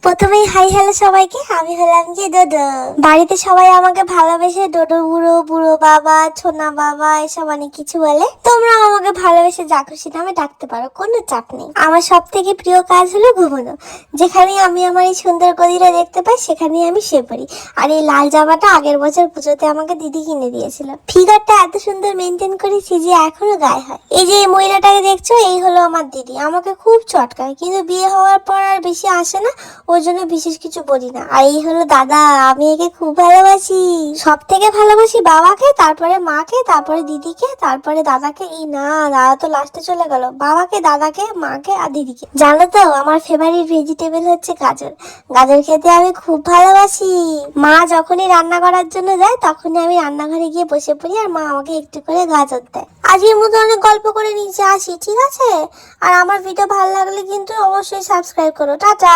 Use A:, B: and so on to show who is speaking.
A: প্রথমেই hi hello সবাইকে, আমি হলাম যে ডোডো। বাড়িতে সবাই আমাকে ভালোবেসে ডোডো বুড়ো, বুড়ো বাবা, ছোনা বাবা এসব অনেক কিছু বলে। তোমরা আমাকে ভালোবেসে যা খুশি নামে ডাকতে পারো, কোনো চাপ নেই। আমার সব থেকে প্রিয় কাজ হলো ঘুমানো। যেখানেই আমি আমার এই সুন্দর গদিটা দেখতে পাই সেখানেই আমি শুয়ে পড়ি। আর এই লাল জামাটা আগের বছর পুজোতে আমাকে দিদি কিনে দিয়েছিল। ফিগারটা এত সুন্দর মেনটেন করেছি যে এখনো গায়ে হয়। এই যে এই মহিলাটাকে দেখছো, এই হলো আমার দিদি। আমাকে খুব চটকায়, কিন্তু বিয়ে হওয়ার পর আর বেশি আসে না, ওর জন্য বিশেষ কিছু বলি না। আর এই হলো দাদা, আমি একে খুব ভালোবাসি। সব থেকে ভালোবাসি বাবাকে, তারপরে মাকে, তারপরে দিদিকে, তারপরে দাদাকে। এই না, দাদা তো লাস্টে চলে গেল। বাবাকে, দাদাকে, মাকে আর দিদিকে। জানো তো আমার ফেভারিট ভেজিটেবল হচ্ছে গাজর। গাজর খেতে আমি খুব ভালোবাসি। মা যখনই রান্না করার জন্য যায় তখনই আমি রান্নাঘরে গিয়ে বসে পড়ি, আর মা আমাকে একটু করে গাজর দেয়। আজকের মতো অনেক গল্প করে নিচে আসি, ঠিক আছে? আর আমার ভিডিও ভালো লাগলে কিন্তু অবশ্যই সাবস্ক্রাইব করো। টাটা।